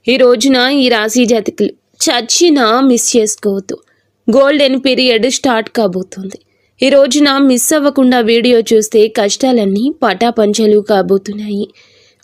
ఈ రోజున ఈ రాశి జాతకులు చచ్చినా మిస్ చేసుకోవద్దు. గోల్డెన్ పీరియడ్ స్టార్ట్ కాబోతుంది. ఈ రోజున మిస్ అవ్వకుండా వీడియో చూస్తే కష్టాలన్నీ పటాపంచలు కాబోతున్నాయి.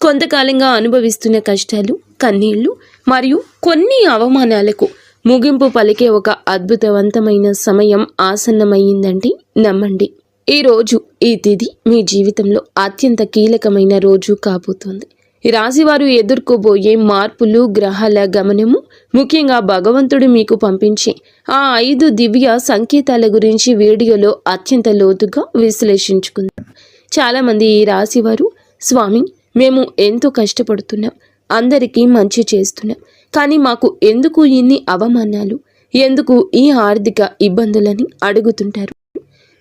కొంతకాలంగా అనుభవిస్తున్న కష్టాలు, కన్నీళ్లు మరియు కొన్ని అవమానాలకు ముగింపు పలికే ఒక అద్భుతవంతమైన సమయం ఆసన్నమయ్యిందంటే నమ్మండి. ఈ రోజు, ఈ తిథి మీ జీవితంలో అత్యంత కీలకమైన రోజు కాబోతుంది. ఈ రాశివారు ఎదుర్కోబోయే మార్పులు, గ్రహాల గమనము, ముఖ్యంగా భగవంతుడు మీకు పంపించే ఆ 5 దివ్య సంకేతాల గురించి వీడియోలో అత్యంత లోతుగా విశ్లేషించుకుందాం. చాలామంది ఈ రాశివారు, స్వామి, మేము ఎంతో కష్టపడుతున్నాం, అందరికీ మంచి చేస్తున్నాం, కానీ మాకు ఎందుకు ఇన్ని అవమానాలు, ఎందుకు ఈ ఆర్థిక ఇబ్బందులని అడుగుతుంటారు.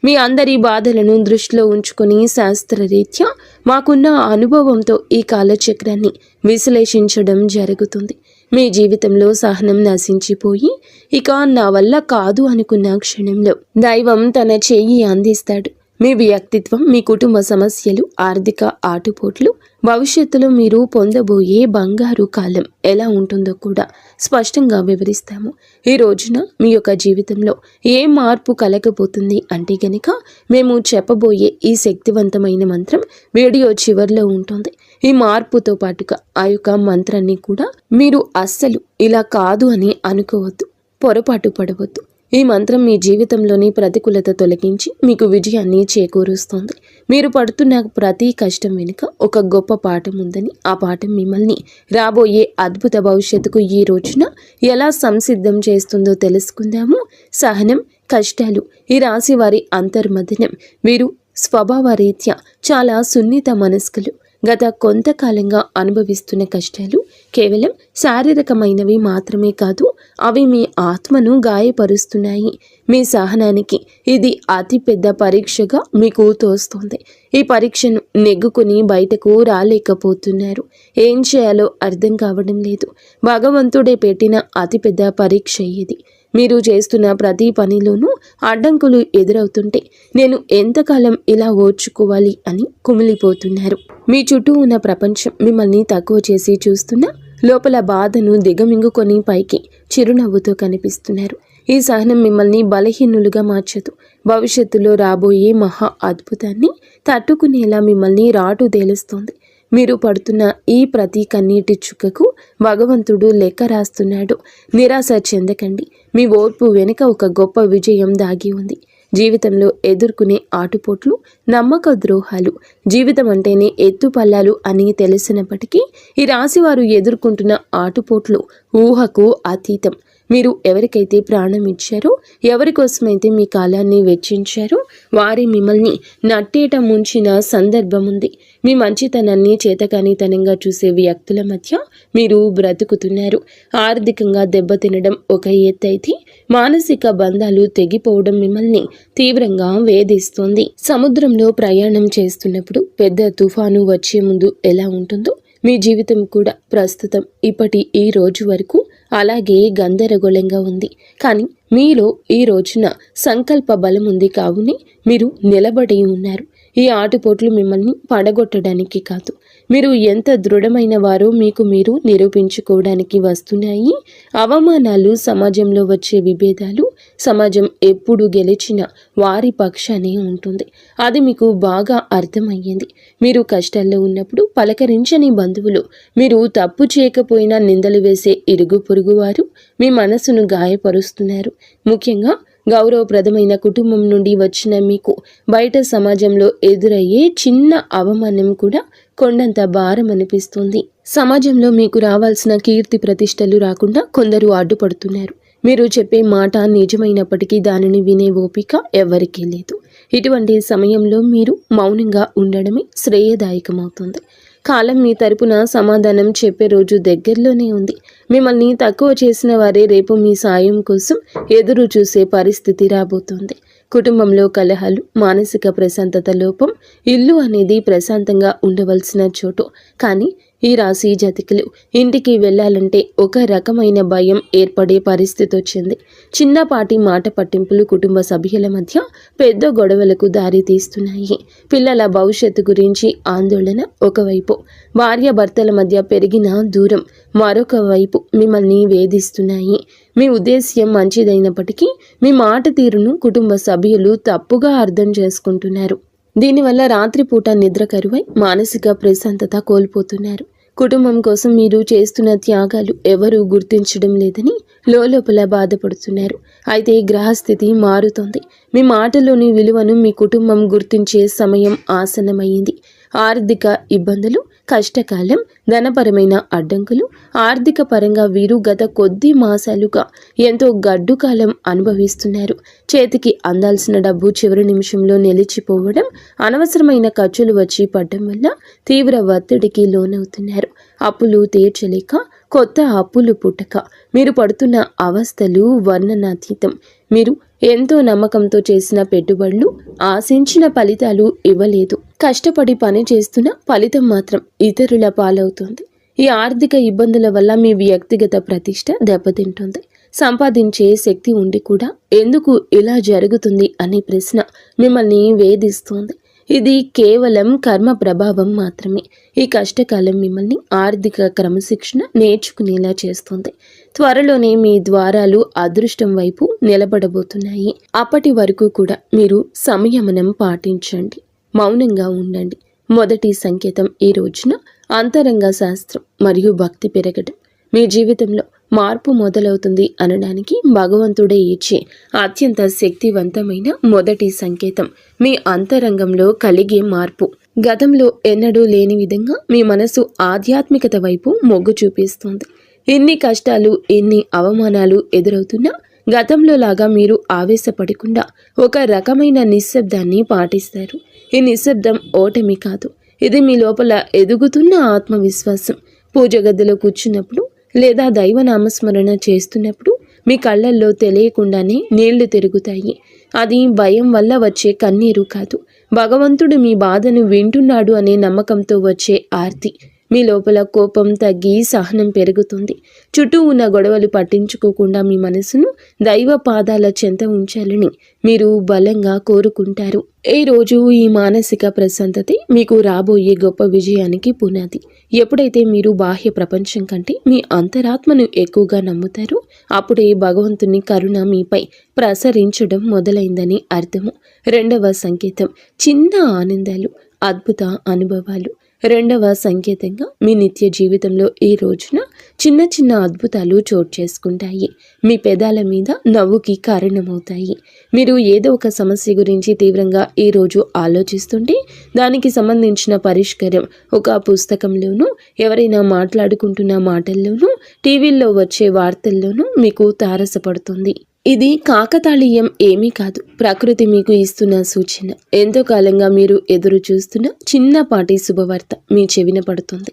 మీ అందరి బాధలను దృష్టిలో ఉంచుకొని శాస్త్రరీత్యా మాకున్న అనుభవంతో ఈ కాలచక్రాన్ని విశ్లేషించడం జరుగుతుంది. మీ జీవితంలో సహనం నశించిపోయి ఇక నా వల్ల కాదు అనుకున్న క్షణంలో దైవం తన చెయ్యి అందిస్తాడు. మీ వ్యక్తిత్వం, మీ కుటుంబ సమస్యలు, ఆర్థిక ఆటుపోట్లు, భవిష్యత్తులో మీరు పొందబోయే బంగారు కాలం ఎలా ఉంటుందో కూడా స్పష్టంగా వివరిస్తాము. ఈ రోజున మీ యొక్క జీవితంలో ఏ మార్పు కలగబోతుంది అంటే గనక మేము చెప్పబోయే ఈ శక్తివంతమైన మంత్రం వీడియో చివరిలో ఉంటుంది. ఈ మార్పుతో పాటుగా ఆ యొక్క మంత్రాన్ని కూడా మీరు అస్సలు ఇలా కాదు అని అనుకోవద్దు, పొరపాటు పడవద్దు. ఈ మంత్రం మీ జీవితంలోని ప్రతికూలత తొలగించి మీకు విజయాన్ని చేకూరుస్తుంది. మీరు పడుతున్న ప్రతి కష్టం వెనుక ఒక గొప్ప పాఠం ఉందని, ఆ పాఠం మిమ్మల్ని రాబోయే అద్భుత భవిష్యత్తుకు ఈ రోజున ఎలా సంసిద్ధం చేస్తుందో తెలుసుకుందాము. సహనం, కష్టాలు, ఈ రాశి వారి అంతర్మథనం. వీరు స్వభావరీత్యా చాలా సున్నిత మనస్కులు. గత కొంతకాలంగా అనుభవిస్తున్న కష్టాలు కేవలం శారీరకమైనవి మాత్రమే కాదు, అవి మీ ఆత్మను గాయపరుస్తున్నాయి. మీ సహనానికి ఇది అతిపెద్ద పరీక్షగా మీకు తోస్తుంది. ఈ పరీక్షను నెగ్గుకుని బయటకు రాలేకపోతున్నారు. ఏం చేయాలో అర్థం కావడం లేదు. భగవంతుడే పెట్టిన అతిపెద్ద పరీక్ష ఇది. మీరు చేస్తున్న ప్రతి పనిలోనూ అడ్డంకులు ఎదురవుతుంటే నేను ఎంతకాలం ఇలా ఓర్చుకోవాలి అని కుమిలిపోతున్నారు. మీ చుట్టూ ఉన్న ప్రపంచం మిమ్మల్ని తక్కువ చేసి చూస్తున్నా లోపల బాధను దిగమింగుకొని పైకి చిరునవ్వుతో కనిపిస్తున్నారు. ఈ సహనం మిమ్మల్ని బలహీనులుగా మార్చదు. భవిష్యత్తులో రాబోయే మహా అద్భుతాన్ని తట్టుకునేలా మిమ్మల్ని రాటుదేలుస్తోంది. మీరు పడుతున్న ఈ ప్రతి కన్నీటి చుక్కకు భగవంతుడు లెక్క రాస్తున్నాడు. నిరాశ చెందకండి. మీ ఓర్పు వెనుక ఒక గొప్ప విజయం దాగి ఉంది. జీవితంలో ఎదుర్కొనే ఆటుపోట్లు, నమ్మక ద్రోహాలు, జీవితం అంటేనే ఎత్తుపల్లాలు అని తెలిసినప్పటికీ ఈ రాశివారు ఎదుర్కొంటున్న ఆటుపోట్లు ఊహకు అతీతం. మీరు ఎవరికైతే ప్రాణం ఇచ్చారో, ఎవరి కోసమైతే మీ కాలాన్ని వెచ్చించారో వారి మిమ్మల్ని నట్టేట ముంచిన సందర్భం ఉంది. మీ మంచితనాన్ని చేతకానితనంగా చూసే వ్యక్తుల మధ్య మీరు బ్రతుకుతున్నారు. ఆర్థికంగా దెబ్బతినడం ఒక ఎత్తైతే మానసిక బంధాలు తెగిపోవడం మిమ్మల్ని తీవ్రంగా వేధిస్తుంది. సముద్రంలో ప్రయాణం చేస్తున్నప్పుడు పెద్ద తుఫాను వచ్చే ముందు ఎలా ఉంటుందో మీ జీవితం కూడా ప్రస్తుతం ఇప్పటి ఈ రోజు వరకు అలాగే గందరగోళంగా ఉంది. కానీ మీలో ఈ రోజున సంకల్ప బలం ఉంది. కావునే మీరు నిలబడి ఉన్నారు. ఈ ఆటుపోట్లు మిమ్మల్ని పడగొట్టడానికి కాదు, మీరు ఎంత దృఢమైన వారో మీకు మీరు నిరూపించుకోవడానికి వస్తున్నాయి. అవమానాలు, సమాజంలో వచ్చే విభేదాలు, సమాజం ఎప్పుడు గెలిచిన వారి పక్షానే ఉంటుంది. అది మీకు బాగా అర్థమయ్యింది. మీరు కష్టాల్లో ఉన్నప్పుడు పలకరించని బంధువులు, మీరు తప్పు చేయకపోయినా నిందలు వేసే ఇరుగు పొరుగువారు మీ మనసును గాయపరుస్తున్నారు. ముఖ్యంగా గౌరవప్రదమైన కుటుంబం నుండి వచ్చిన మీకు బయట సమాజంలో ఎదురయ్యే చిన్న అవమానం కూడా కొండంత భారం అనిపిస్తుంది. సమాజంలో మీకు రావాల్సిన కీర్తి ప్రతిష్టలు రాకుండా కొందరు అడ్డుపడుతున్నారు. మీరు చెప్పే మాట నిజమైనప్పటికీ దానిని వినే ఓపిక ఎవరికీ లేదు. ఇటువంటి సమయంలో మీరు మౌనంగా ఉండడమే శ్రేయదాయకమవుతుంది. కాలం మీ తరపున సమాధానం చెప్పే రోజు దగ్గరలోనే ఉంది. మిమ్మల్ని తక్కువ చేసిన వారే రేపు మీ సాయం కోసం ఎదురు చూసే పరిస్థితి రాబోతోంది. కుటుంబంలో కలహాలు, మానసిక ప్రశాంతత లోపం. ఇల్లు అనేది ప్రశాంతంగా ఉండవలసిన చోటు, కానీ ఈ రాశి జాతకులు ఇంటికి వెళ్ళాలంటే ఒక రకమైన భయం ఏర్పడే పరిస్థితి వచ్చింది. చిన్నపాటి మాట పట్టింపులు కుటుంబ సభ్యుల మధ్య పెద్ద గొడవలకు దారి తీస్తున్నాయి. పిల్లల భవిష్యత్తు గురించి ఆందోళన ఒకవైపు, భార్యాభర్తల మధ్య పెరిగిన దూరం మరొక వైపు మిమ్మల్ని వేధిస్తున్నాయి. మీ ఉద్దేశ్యం మంచిదైనప్పటికీ మీ మాట తీరును కుటుంబ సభ్యులు తప్పుగా అర్థం చేసుకుంటున్నారు. దీనివల్ల రాత్రిపూట నిద్ర కరువై మానసిక ప్రశాంతత కోల్పోతున్నారు. కుటుంబం కోసం మీరు చేస్తున్న త్యాగాలు ఎవరూ గుర్తించడం లేదని లోపల బాధపడుతున్నారు. అయితే గ్రహస్థితి మారుతోంది. మీ మాటలోని విలువను మీ కుటుంబం గుర్తించే సమయం ఆసన్నమైంది. ఆర్థిక ఇబ్బందులు, కష్టకాలం, ధనపరమైన అడ్డంకులు, ఆర్థిక పరంగా వీరు గత కొద్ది మాసాలుగా ఎంతో గడ్డు కాలం అనుభవిస్తున్నారు. చేతికి అందాల్సిన డబ్బు చివరి నిమిషంలో నిలిచిపోవడం, అనవసరమైన ఖర్చులు వచ్చి పడడం వల్ల తీవ్ర ఒత్తిడికి లోనవుతున్నారు. అప్పులు తీర్చలేక కొత్త అప్పులు పుట్టక మీరు పడుతున్న అవస్థలు వర్ణనాతీతం. మీరు ఎంతో నమ్మకంతో చేసిన పెట్టుబడులు ఆశించిన ఫలితాలు ఇవ్వలేదు. కష్టపడి పని చేస్తున్న ఫలితం మాత్రం ఇతరుల పాలవుతుంది. ఈ ఆర్థిక ఇబ్బందుల వల్ల మీ వ్యక్తిగత ప్రతిష్ట దెబ్బతింటుంది. సంపాదించే శక్తి ఉండి కూడా ఎందుకు ఇలా జరుగుతుంది అనే ప్రశ్న మిమ్మల్ని వేధిస్తోంది. ఇది కేవలం కర్మ ప్రభావం మాత్రమే. ఈ కష్టకాలం మిమ్మల్ని ఆర్థిక క్రమశిక్షణ నేర్చుకునేలా చేస్తుంది. త్వరలోనే మీ ద్వారాలు అదృష్టం వైపు నిలబడబోతున్నాయి. అప్పటి వరకు కూడా మీరు సంయమనం పాటించండి, మౌనంగా ఉండండి. మొదటి సంకేతం ఈ రోజున అంతరంగ శాస్త్రం మరియు భక్తి పెరగడం. మీ జీవితంలో మార్పు మొదలవుతుంది అనడానికి భగవంతుడే ఇచ్చే అత్యంత శక్తివంతమైన మొదటి సంకేతం మీ అంతరంగంలో కలిగే మార్పు. గతంలో ఎన్నడూ లేని విధంగా మీ మనసు ఆధ్యాత్మికత వైపు మొగ్గు చూపిస్తోంది. ఎన్ని కష్టాలు, ఎన్ని అవమానాలు ఎదురవుతున్నా గతంలో లాగా మీరు ఆవేశపడకుండా ఒక రకమైన నిశ్శబ్దాన్ని పాటిస్తారు. ఈ నిశ్శబ్దం ఓటమి కాదు, ఇది మీ లోపల ఎదుగుతున్న ఆత్మవిశ్వాసం. పూజ గదిలో కూర్చున్నప్పుడు లేదా దైవ నామస్మరణ చేస్తున్నప్పుడు మీ కళ్ళల్లో తెలియకుండానే నీళ్లు తిరుగుతాయి. అది భయం వల్ల వచ్చే కన్నీరు కాదు, భగవంతుడు మీ బాధను వింటున్నాడు అనే నమ్మకంతో వచ్చే ఆర్తి. మీ లోపల కోపం తగ్గి సహనం పెరుగుతుంది. చుట్టూ ఉన్న గొడవలు పట్టించుకోకుండా మీ మనసును దైవ పాదాల చెంత ఉంచాలని మీరు బలంగా కోరుకుంటారు. ఈ రోజు ఈ మానసిక ప్రశాంతతే మీకు రాబోయే గొప్ప విజయానికి పునాది. ఎప్పుడైతే మీరు బాహ్య ప్రపంచం కంటే మీ అంతరాత్మను ఎక్కువగా నమ్ముతారో అప్పుడే భగవంతుని కరుణ మీపై ప్రసరించడం మొదలైందని అర్థము. రెండవ సంకేతం చిన్న ఆనందాలు, అద్భుత అనుభవాలు. రెండవ సంకేతంగా మీ నిత్య జీవితంలో ఈ రోజున చిన్న చిన్న అద్భుతాలు చోటు చేసుకుంటాయి. మీ పెదాల మీద నవ్వుకి కారణమవుతాయి. మీరు ఏదో ఒక సమస్య గురించి తీవ్రంగా ఈరోజు ఆలోచిస్తుంటే దానికి సంబంధించిన పరిష్కారం ఒక పుస్తకంలోనూ, ఎవరైనా మాట్లాడుకుంటున్న మాటల్లోనూ, టీవీల్లో వచ్చే వార్తల్లోనూ మీకు తారసపడుతుంది. ఇది కాకతాళీయం ఏమీ కాదు, ప్రకృతి మీకు ఇస్తున్న సూచన. ఎంతో కాలంగా మీరు ఎదురు చూస్తున్న చిన్నపాటి శుభవార్త మీ చెవిన పడుతుంది.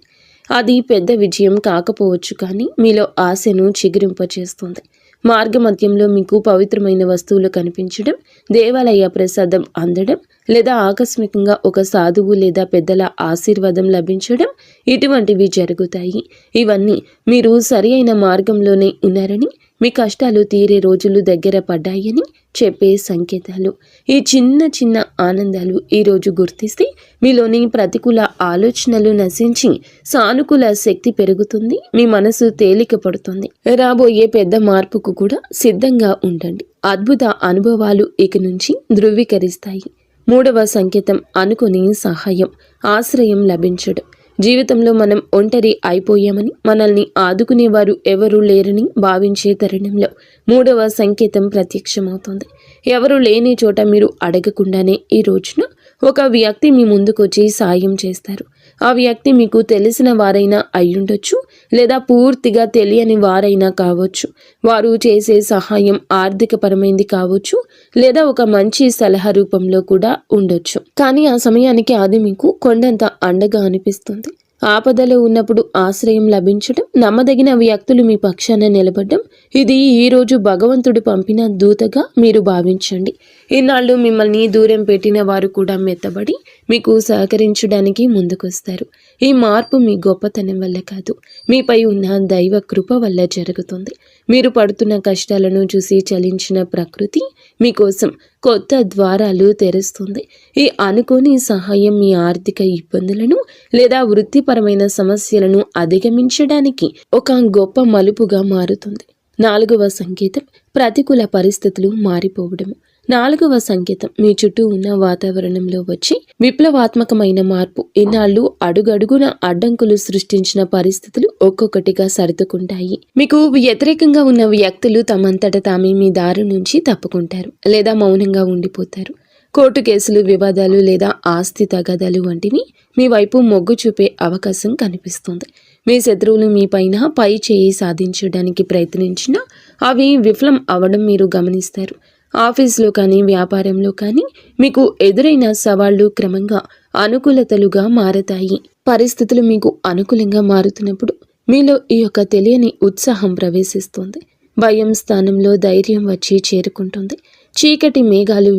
అది పెద్ద విజయం కాకపోవచ్చు, కానీ మీలో ఆశను చిగురింపచేస్తుంది. మార్గమధ్యంలో మీకు పవిత్రమైన వస్తువులు కనిపించడం, దేవాలయ ప్రసాదం అందడం, లేదా ఆకస్మికంగా ఒక సాధువు లేదా పెద్దల ఆశీర్వాదం లభించడం, ఇటువంటివి జరుగుతాయి. ఇవన్నీ మీరు సరి అయిన మార్గంలోనే ఉన్నారని, మీ కష్టాలు తీరే రోజులు దగ్గర పడ్డాయని చెప్పే సంకేతాలు. ఈ చిన్న చిన్న ఆనందాలు ఈరోజు గుర్తిస్తే మీలోని ప్రతికూల ఆలోచనలు నశించి సానుకూల శక్తి పెరుగుతుంది. మీ మనసు తేలిక పడుతుంది. రాబోయే పెద్ద మార్పుకు కూడా సిద్ధంగా ఉండండి. అద్భుత అనుభవాలు ఇక నుంచి ధృవీకరిస్తాయి. మూడవ సంకేతం అనుకుని సహాయం, ఆశ్రయం లభించడం. జీవితంలో మనం ఒంటరి అయిపోయామని, మనల్ని ఆదుకునేవారు ఎవరూ లేరని భావించే తరుణంలో మూడవ సంకేతం ప్రత్యక్షమవుతుంది. ఎవరు లేని చోట మీరు అడగకుండానే ఈ రోజున ఒక వ్యక్తి మీ ముందుకొచ్చి సాయం చేస్తారు. ఆ వ్యక్తి మీకు తెలిసిన వారైనా అయ్యుండొచ్చు, లేదా పూర్తిగా తెలియని వారైనా కావచ్చు. వారు చేసే సహాయం ఆర్థికపరమైంది కావచ్చు, లేదా ఒక మంచి సలహా రూపంలో కూడా ఉండొచ్చు. కానీ ఆ సమయానికి అది మీకు కొండంత అండగా అనిపిస్తుంది. ఆపదలో ఉన్నప్పుడు ఆశ్రయం లభించడం, నమ్మదగిన వ్యక్తులు మీ పక్షాన నిలబడడం, ఇది ఈరోజు భగవంతుడు పంపిన దూతగా మీరు భావించండి. ఇన్నాళ్ళు మిమ్మల్ని దూరం పెట్టిన వారు కూడా మెత్తబడి మీకు సహకరించడానికి ముందుకొస్తారు. ఈ మార్పు మీ గొప్పతనం వల్ల కాదు, మీపై ఉన్న దైవ కృప వల్ల జరుగుతుంది. మీరు పడుతున్న కష్టాలను చూసి చలించిన ప్రకృతి మీకోసం కొత్త ద్వారాలు తెరుస్తుంది. ఈ అనుకోని సహాయం మీ ఆర్థిక ఇబ్బందులను లేదా వృత్తిపరమైన సమస్యలను అధిగమించడానికి ఒక గొప్ప మలుపుగా మారుతుంది. 4వ సంకేతం ప్రతికూల పరిస్థితులు మారిపోవడము. 4వ సంకేతం మీ చుట్టూ ఉన్న వాతావరణంలో వచ్చి విప్లవాత్మకమైన మార్పు. ఇన్నాళ్ళు అడుగడుగున అడ్డంకులు సృష్టించిన పరిస్థితులు ఒక్కొక్కటిగా సర్దుకుంటాయి. మీకు వ్యతిరేకంగా ఉన్న వ్యక్తులు తమంతట తామే మీ దారి నుంచి తప్పుకుంటారు లేదా మౌనంగా ఉండిపోతారు. కోర్టు కేసులు, వివాదాలు లేదా ఆస్తి తగాదాలు వంటివి మీ వైపు మొగ్గు చూపే అవకాశం కనిపిస్తుంది. మీ శత్రువులు మీ పైన పై చేయి సాధించడానికి ప్రయత్నించినా అవి విఫలం అవ్వడం మీరు గమనిస్తారు. ఆఫీస్లో కానీ వ్యాపారంలో కానీ మీకు ఎదురైన సవాళ్లు క్రమంగా అనుకూలతలుగా మారతాయి. పరిస్థితులు మీకు అనుకూలంగా మారుతున్నప్పుడు మీలో ఈ యొక్క తెలియని ఉత్సాహం ప్రవేశిస్తుంది. భయం స్థానంలో ధైర్యం వచ్చి చేరుకుంటుంది. చీకటి మేఘాలు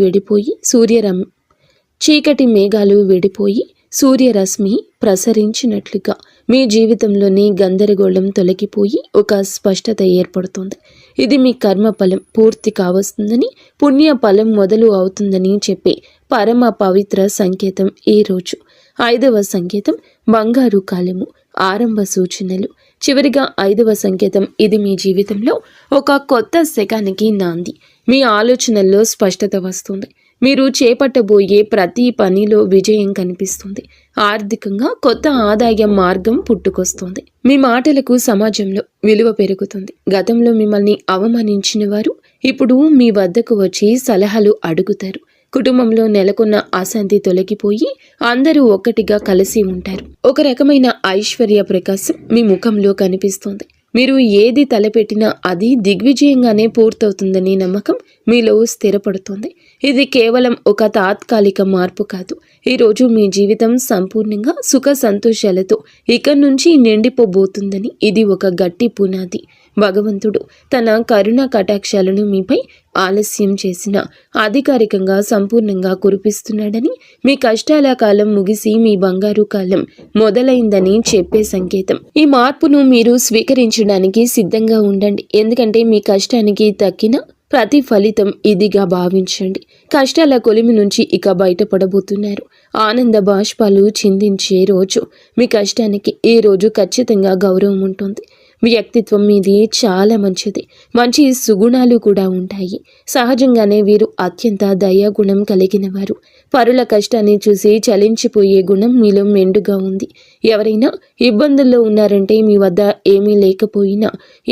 విడిపోయి సూర్యరశ్మి ప్రసరించినట్లుగా మీ జీవితంలోని గందరగోళం తొలగిపోయి ఒక స్పష్టత ఏర్పడుతుంది. ఇది మీ కర్మ ఫలం పూర్తి కావస్తుందని, పుణ్య ఫలం మొదలు అవుతుందని చెప్పే పరమ పవిత్ర సంకేతం ఈ రోజు. 5వ సంకేతం బంగారు కాలము, ఆరంభ సూచనలు. చివరిగా 5వ సంకేతం, ఇది మీ జీవితంలో ఒక కొత్త శకానికి నాంది. మీ ఆలోచనల్లో స్పష్టత వస్తుంది. మీరు చేపట్టబోయే ప్రతి పనిలో విజయం కనిపిస్తుంది. ఆర్థికంగా కొత్త ఆదాయ మార్గం పుట్టుకొస్తుంది. మీ మాటలకు సమాజంలో విలువ పెరుగుతుంది. గతంలో మిమ్మల్ని అవమానించిన వారు ఇప్పుడు మీ వద్దకు వచ్చి సలహాలు అడుగుతారు. కుటుంబంలో నెలకొన్న అశాంతి తొలగిపోయి అందరూ ఒక్కటిగా కలిసి ఉంటారు. ఒక రకమైన ఐశ్వర్య ప్రకాశం మీ ముఖంలో కనిపిస్తుంది. మీరు ఏది తలపెట్టినా అది దిగ్విజయంగానే పూర్తవుతుందనే నమ్మకం మీలో స్థిరపడుతుంది. ఇది కేవలం ఒక తాత్కాలిక మార్పు కాదు. ఈరోజు మీ జీవితం సంపూర్ణంగా సుఖ సంతోషాలతో ఇక్కడి నుంచి నిండిపోబోతుందని ఇది ఒక గట్టి పునాది. భగవంతుడు తన కరుణ కటాక్షాలను మీపై ఆలస్యం చేసిన అధికారికంగా సంపూర్ణంగా కురిపిస్తున్నాడని, మీ కష్టాల కాలం ముగిసి మీ బంగారు కాలం మొదలైందని చెప్పే సంకేతం. ఈ మార్పును మీరు స్వీకరించడానికి సిద్ధంగా ఉండండి. ఎందుకంటే మీ కష్టానికి తక్కిన ప్రతి ఫలితం ఇదిగా భావించండి. కష్టాల కొలిమి నుంచి ఇక బయటపడబోతున్నారు. ఆనంద బాష్పాలు చిందించే రోజు. మీ కష్టానికి ఈ రోజు ఖచ్చితంగా గౌరవం ఉంటుంది. వ్యక్తిత్వం మీది చాలా మంచిది. మంచి సుగుణాలు కూడా ఉంటాయి. సహజంగానే వీరు అత్యంత దయాగుణం కలిగిన వారు. పరుల కష్టాన్ని చూసి చలించిపోయే గుణం మీలో మెండుగా ఉంది. ఎవరైనా ఇబ్బందుల్లో ఉన్నారంటే మీ వద్ద ఏమీ లేకపోయినా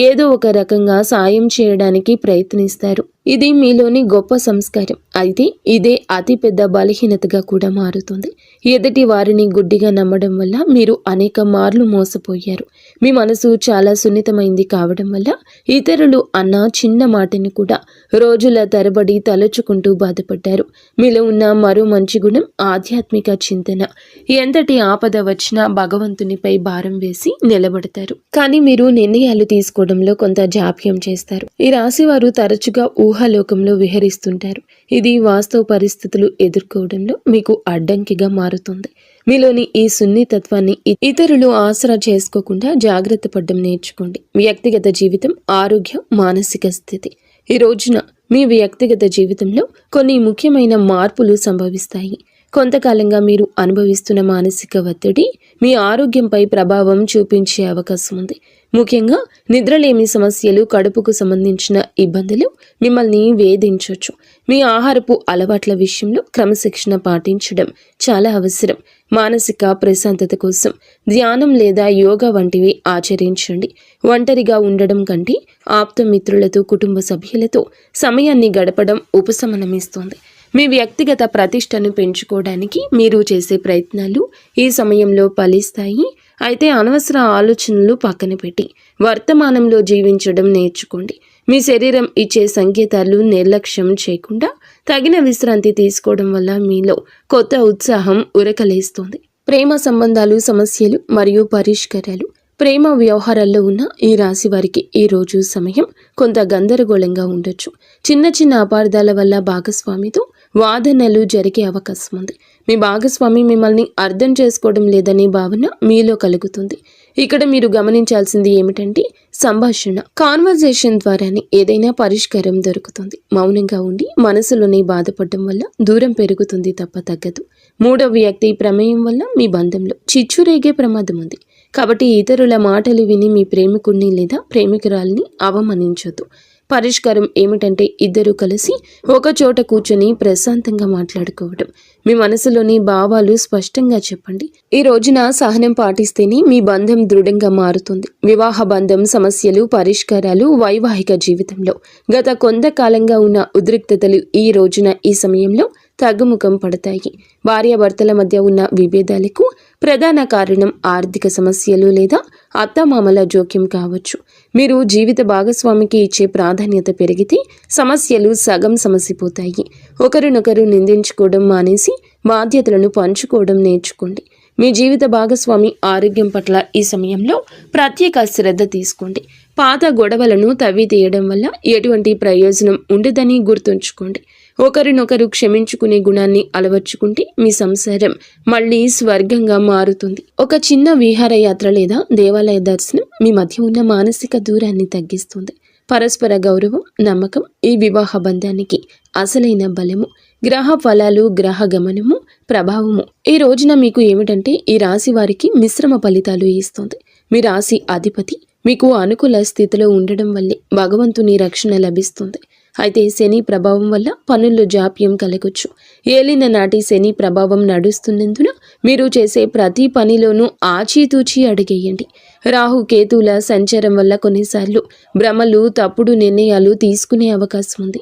ఏదో ఒక రకంగా సాయం చేయడానికి ప్రయత్నిస్తారు. ఇది మీలోని గొప్ప సంస్కారం. అయితే ఇదే అతిపెద్ద బలహీనతగా కూడా మారుతుంది. ఎదుటి వారిని గుడ్డిగా నమ్మడం వల్ల మీరు అనేక మార్లు మోసపోయారు. మీ మనసు చాలా సున్నితమైంది కావడం వల్ల ఇతరులు అన్న చిన్న మాటని కూడా రోజుల తరబడి తలుచుకుంటూ బాధపడ్డారు. మీలో ఉన్న మరో మంచి గుణం ఆధ్యాత్మిక చింతన. ఎంతటి ఆపద వచ్చినా భగవంతునిపై భారం వేసి నిలబడతారు. కానీ మీరు నిర్ణయాలు తీసుకోవడంలో కొంత జాప్యం చేస్తారు. ఈ రాశి వారు తరచుగా ఊహాలోకంలో విహరిస్తుంటారు. ఇది వాస్తవ పరిస్థితులు ఎదుర్కోవడంలో మీకు అడ్డంకిగా మారుతుంది. మీలోని ఈ సున్నితత్వాన్ని ఇతరులు ఆసరా చేసుకోకుండా జాగ్రత్త పడడం నేర్చుకోండి. వ్యక్తిగత జీవితం, ఆరోగ్యం, మానసిక స్థితి. ఈ రోజున మీ వ్యక్తిగత జీవితంలో కొన్ని ముఖ్యమైన మార్పులు సంభవిస్తాయి. కొంతకాలంగా మీరు అనుభవిస్తున్న మానసిక ఒత్తిడి మీ ఆరోగ్యంపై ప్రభావం చూపించే అవకాశం ఉంది. ముఖ్యంగా నిద్రలేమి సమస్యలు, కడుపుకు సంబంధించిన ఇబ్బందులు మిమ్మల్ని వేధించవచ్చు. మీ ఆహారపు అలవాట్ల విషయంలో క్రమశిక్షణ పాటించడం చాలా అవసరం. మానసిక ప్రశాంతత కోసం ధ్యానం లేదా యోగా వంటివి ఆచరించండి. ఒంటరిగా ఉండడం కంటే ఆప్తమిత్రులతో, కుటుంబ సభ్యులతో సమయాన్ని గడపడం ఉపశమనమిస్తుంది. మీ వ్యక్తిగత ప్రతిష్టను పెంచుకోవడానికి మీరు చేసే ప్రయత్నాలు ఈ సమయంలో ఫలిస్తాయి. అయితే అనవసర ఆలోచనలు పక్కన పెట్టి వర్తమానంలో జీవించడం నేర్చుకోండి. మీ శరీరం ఇచ్చే సంకేతాలు నిర్లక్ష్యం చేయకుండా తగిన విశ్రాంతి తీసుకోవడం వల్ల మీలో కొత్త ఉత్సాహం ఉరకలేస్తుంది. ప్రేమ సంబంధాలు, సమస్యలు మరియు పరిష్కారాలు. ప్రేమ వ్యవహారాల్లో ఉన్న ఈ రాశి వారికి ఈ రోజు సమయం కొంత గందరగోళంగా ఉండొచ్చు. చిన్న చిన్న అపార్థాల వల్ల భాగస్వామితో వాదనలు జరిగే అవకాశం ఉంది. మీ భాగస్వామి మిమ్మల్ని అర్థం చేసుకోవడం లేదనే భావన మీలో కలుగుతుంది. ఇక్కడ మీరు గమనించాల్సింది ఏమిటంటే సంభాషణ, కాన్వర్జేషన్ ద్వారానే ఏదైనా పరిష్కారం దొరుకుతుంది. మౌనంగా ఉండి మనసులోనే బాధపడడం వల్ల దూరం పెరుగుతుంది తప్ప తగ్గదు. మూడవ వ్యక్తి ప్రమేయం వల్ల మీ బంధంలో చిచ్చు రేగే ప్రమాదం ఉంది. కాబట్టి ఇతరుల మాటలు విని మీ ప్రేమికుడిని లేదా ప్రేమికురాలిని అవమానించొద్దు. పరిష్కారం ఏమిటంటే ఇద్దరూ కలిసి ఒక చోట కూర్చొని ప్రశాంతంగా మాట్లాడుకోవడం. మీ మనసులోని భావాలు స్పష్టంగా చెప్పండి. ఈ రోజున సహనం పాటిస్తేనే మీ బంధం దృఢంగా మారుతుంది. వివాహ బంధం సమస్యలు పరిష్కారాలు, వైవాహిక జీవితంలో గత కొంతకాలంగా ఉన్న ఉద్రిక్తతలు ఈ రోజున ఈ సమయంలో తగ్గుముఖం పడతాయి. భార్యాభర్తల మధ్య ఉన్న విభేదాలకు ప్రధాన కారణం ఆర్థిక సమస్యలు లేదా అత్తమామల జోక్యం కావచ్చు. మీరు జీవిత భాగస్వామికి ఇచ్చే ప్రాధాన్యత పెరిగితే సమస్యలు సగం సమసిపోతాయి. ఒకరినొకరు నిందించుకోవడం మానేసి బాధ్యతలను పంచుకోవడం నేర్చుకోండి. మీ జీవిత భాగస్వామి ఆరోగ్యం పట్ల ఈ సమయంలో ప్రత్యేక శ్రద్ధ తీసుకోండి. పాత గొడవలను తవ్వి తీయడం వల్ల ఎటువంటి ప్రయోజనం ఉండదని గుర్తుంచుకోండి. ఒకరినొకరు క్షమించుకునే గుణాన్ని అలవర్చుకుంటే మీ సంసారం మళ్ళీ స్వర్గంగా మారుతుంది. ఒక చిన్న విహారయాత్ర లేదా దేవాలయ దర్శనం మీ మధ్య ఉన్న మానసిక దూరాన్ని తగ్గిస్తుంది. పరస్పర గౌరవం, నమ్మకం ఈ వివాహ బంధానికి అసలైన బలము. గ్రహ ఫలాలు, గ్రహ గమనము, ప్రభావము ఈ రోజున మీకు ఏమిటంటే ఈ రాశి వారికి మిశ్రమ ఫలితాలు ఇస్తుంది. మీ రాశి అధిపతి మీకు అనుకూల స్థితిలో ఉండడం వల్లే భగవంతుని రక్షణ లభిస్తుంది. అయితే శని ప్రభావం వల్ల పనుల్లో జాప్యం కలగొచ్చు. ఏలిన నాటి శని ప్రభావం నడుస్తున్నందున మీరు చేసే ప్రతి పనిలోనూ ఆచితూచి అడిగేయండి. రాహు కేతువుల సంచారం వల్ల కొన్నిసార్లు భ్రమలు, తప్పుడు నిర్ణయాలు తీసుకునే అవకాశం ఉంది.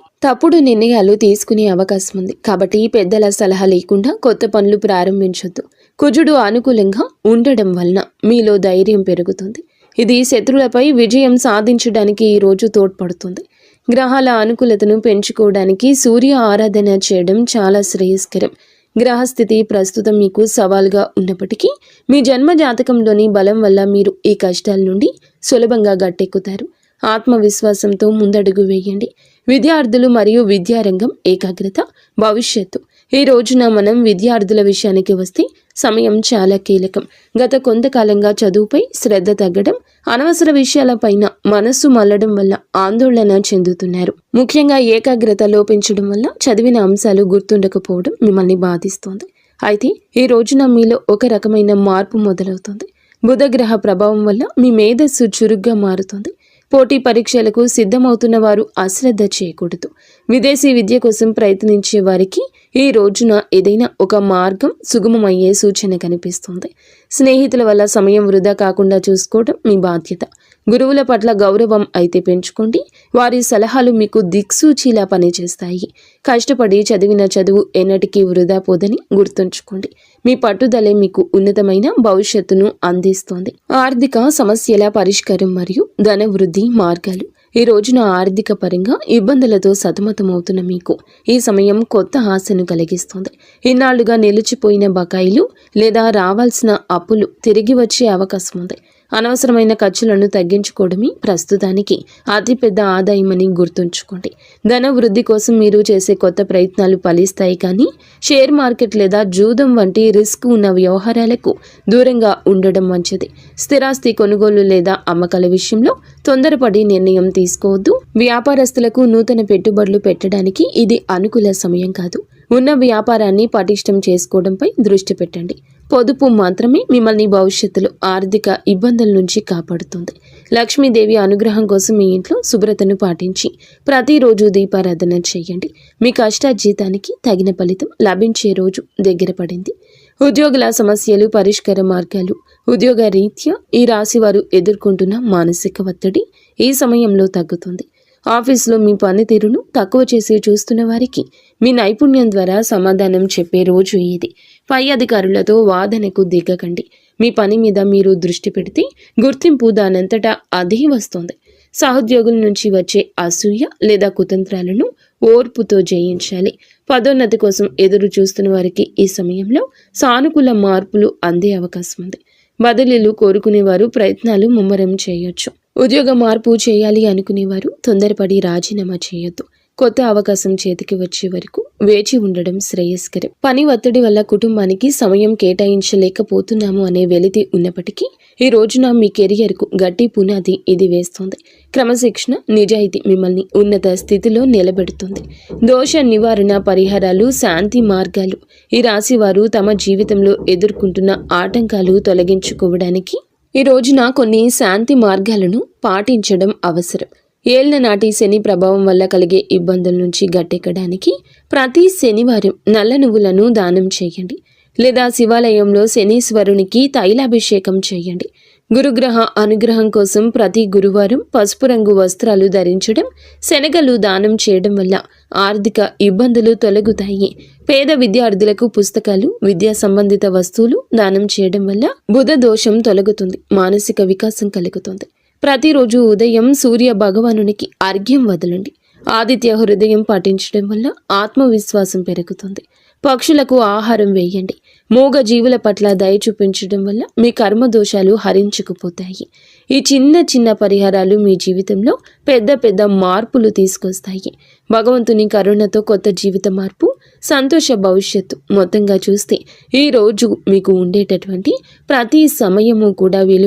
కాబట్టి పెద్దల సలహా లేకుండా కొత్త పనులు ప్రారంభించొద్దు. కుజుడు అనుకూలంగా ఉండడం వలన మీలో ధైర్యం పెరుగుతుంది. ఇది శత్రువులపై విజయం సాధించడానికి ఈ రోజు తోడ్పడుతుంది. గ్రహాల అనుకూలతను పెంచుకోవడానికి సూర్య ఆరాధన చేయడం చాలా శ్రేయస్కరం. గ్రహస్థితి ప్రస్తుతం మీకు సవాల్గా ఉన్నప్పటికీ మీ జన్మ జాతకంలోని బలం వల్ల మీరు ఈ కష్టాల నుండి సులభంగా గట్టెక్కుతారు. ఆత్మవిశ్వాసంతో ముందడుగు వేయండి. విద్యార్థులు మరియు విద్యారంగం ఏకాగ్రత, భవిష్యత్తు ఈ రోజున మనం విద్యార్థుల విషయానికి వస్తే సమయం చాలా కీలకం. గత కొంతకాలంగా చదువుపై శ్రద్ధ తగ్గడం, అనవసర విషయాలపైన మనస్సు మళ్లడం వల్ల ఆందోళన చెందుతున్నారు. ముఖ్యంగా ఏకాగ్రత లోపించడం వల్ల చదివిన అంశాలు గుర్తుండకపోవడం మిమ్మల్ని బాధిస్తోంది. అయితే ఈ రోజున మీలో ఒక రకమైన మార్పు మొదలవుతుంది. బుధగ్రహ ప్రభావం వల్ల మీ మేధస్సు చురుగ్గా మారుతుంది. పోటీ పరీక్షలకు సిద్ధమవుతున్న వారు అశ్రద్ధ చేయకూడదు. విదేశీ విద్య కోసం ప్రయత్నించే వారికి ఈ రోజున ఏదైనా ఒక మార్గం సుగమమయ్యే సూచన కనిపిస్తుంది. స్నేహితుల వల్ల సమయం వృధా కాకుండా చూసుకోవడం మీ బాధ్యత. గురువుల పట్ల గౌరవం అయితే పెంచుకోండి. వారి సలహాలు మీకు దిక్సూచిలా పనిచేస్తాయి. కష్టపడి చదివిన చదువు ఎన్నటికీ వృధా పోదని గుర్తుంచుకోండి. మీ పట్టుదలే మీకు ఉన్నతమైన భవిష్యత్తును అందిస్తోంది. ఆర్థిక సమస్యల పరిష్కారం మరియు ధన వృద్ధి మార్గాలు ఈ రోజున ఆర్థిక పరంగా ఇబ్బందులతో సతమతమవుతున్న మీకు ఈ సమయం కొత్త ఆశను కలిగిస్తుంది. ఇన్నాళ్లుగా నిలిచిపోయిన బకాయిలు లేదా రావాల్సిన అప్పులు తిరిగి వచ్చే అవకాశం ఉంది. అనవసరమైన ఖర్చులను తగ్గించుకోవడమే ప్రస్తుతానికి అతిపెద్ద ఆదాయమని గుర్తుంచుకోండి. ధన వృద్ధి కోసం మీరు చేసే కొత్త ప్రయత్నాలు ఫలిస్తాయి, కానీ షేర్ మార్కెట్ లేదా జూదం వంటి రిస్క్ ఉన్న వ్యవహారాలకు దూరంగా ఉండడం మంచిది. స్థిరాస్తి కొనుగోలు లేదా అమ్మకాల విషయంలో తొందరపడి నిర్ణయం తీసుకోవద్దు. వ్యాపారస్తులకు నూతన పెట్టుబడులు పెట్టడానికి ఇది అనుకూల సమయం కాదు. ఉన్న వ్యాపారాన్ని పటిష్టం చేసుకోవడంపై దృష్టి పెట్టండి. పొదుపు మాత్రమే మిమ్మల్ని భవిష్యత్తులో ఆర్థిక ఇబ్బందుల నుంచి కాపాడుతుంది. లక్ష్మీదేవి అనుగ్రహం కోసం మీ ఇంట్లో శుభ్రతను పాటించి ప్రతిరోజు దీపారాధన చేయండి. మీ కష్టార్జితానికి తగిన ఫలితం లభించే రోజు దగ్గర పడింది. ఉద్యోగుల సమస్యలు, పరిష్కార మార్గాలు. ఉద్యోగ రీత్యా ఈ రాశి వారు ఎదుర్కొంటున్న మానసిక ఒత్తిడి ఈ సమయంలో తగ్గుతుంది. ఆఫీసులో మీ పనితీరును తక్కువ చేసి చూస్తున్న వారికి మీ నైపుణ్యం ద్వారా సమాధానం చెప్పే రోజు ఇది. పై అధికారులతో వాదనకు దిగకండి. మీ పని మీద మీరు దృష్టి పెడితే గుర్తింపు దానంతటా అదే వస్తుంది. సహోద్యోగుల నుంచి వచ్చే అసూయ లేదా కుతంత్రాలను ఓర్పుతో జయించాలి. పదోన్నతి కోసం ఎదురు చూస్తున్న వారికి ఈ సమయంలో సానుకూల మార్పులు అందే అవకాశం ఉంది. బదిలీలు కోరుకునేవారు ప్రయత్నాలు ముమ్మరం చేయొచ్చు. ఉద్యోగ మార్పు చేయాలి అనుకునేవారు తొందరపడి రాజీనామా చేయొద్దు. కొత్త అవకాశం చేతికి వచ్చే వరకు వేచి ఉండడం శ్రేయస్కరం. పని ఒత్తిడి వల్ల కుటుంబానికి సమయం కేటాయించలేకపోతున్నాము అనే వెలితి ఉన్నప్పటికీ ఈ రోజున మీ కెరియర్కు గట్టి పునాది ఇది వేస్తోంది. క్రమశిక్షణ, నిజాయితీ మిమ్మల్ని ఉన్నత స్థితిలో నిలబెడుతుంది. దోష నివారణ పరిహారాలు, శాంతి మార్గాలు. ఈ రాశి వారు తమ జీవితంలో ఎదుర్కొంటున్న ఆటంకాలు తొలగించుకోవడానికి ఈ రోజున కొన్ని శాంతి మార్గాలను పాటించడం అవసరం. ఏళ్ల నాటి శని ప్రభావం వల్ల కలిగే ఇబ్బందుల నుంచి గట్టెక్కడానికి ప్రతి శనివారం నల్ల నువ్వులను దానం చేయండి, లేదా శివాలయంలో శనీశ్వరునికి తైలాభిషేకం చేయండి. గురుగ్రహ అనుగ్రహం కోసం ప్రతి గురువారం పసుపు రంగు వస్త్రాలు ధరించడం, శనగలు దానం చేయడం వల్ల ఆర్థిక ఇబ్బందులు తొలగుతాయి. పేద విద్యార్థులకు పుస్తకాలు, విద్యా సంబంధిత వస్తువులు దానం చేయడం వల్ల బుధ దోషం తొలగుతుంది, మానసిక వికాసం కలుగుతుంది. ప్రతిరోజు ఉదయం సూర్య భగవానునికి అర్ఘ్యం వదలండి. ఆదిత్య హృదయం పాటించడం వల్ల ఆత్మవిశ్వాసం పెరుగుతుంది. పక్షులకు ఆహారం వేయండి. మూగ జీవుల పట్ల దయ చూపించడం వల్ల మీ కర్మ దోషాలు హరించుకుపోతాయి. ఈ చిన్న చిన్న పరిహారాలు మీ జీవితంలో పెద్ద పెద్ద మార్పులు తీసుకొస్తాయి. భగవంతుని కరుణతో కొత్త జీవిత మార్పు, సంతోష భవిష్యత్తు. మొత్తంగా చూస్తే ఈ రోజు మీకు ఉండేటటువంటి ప్రతి సమయము కూడా విలువ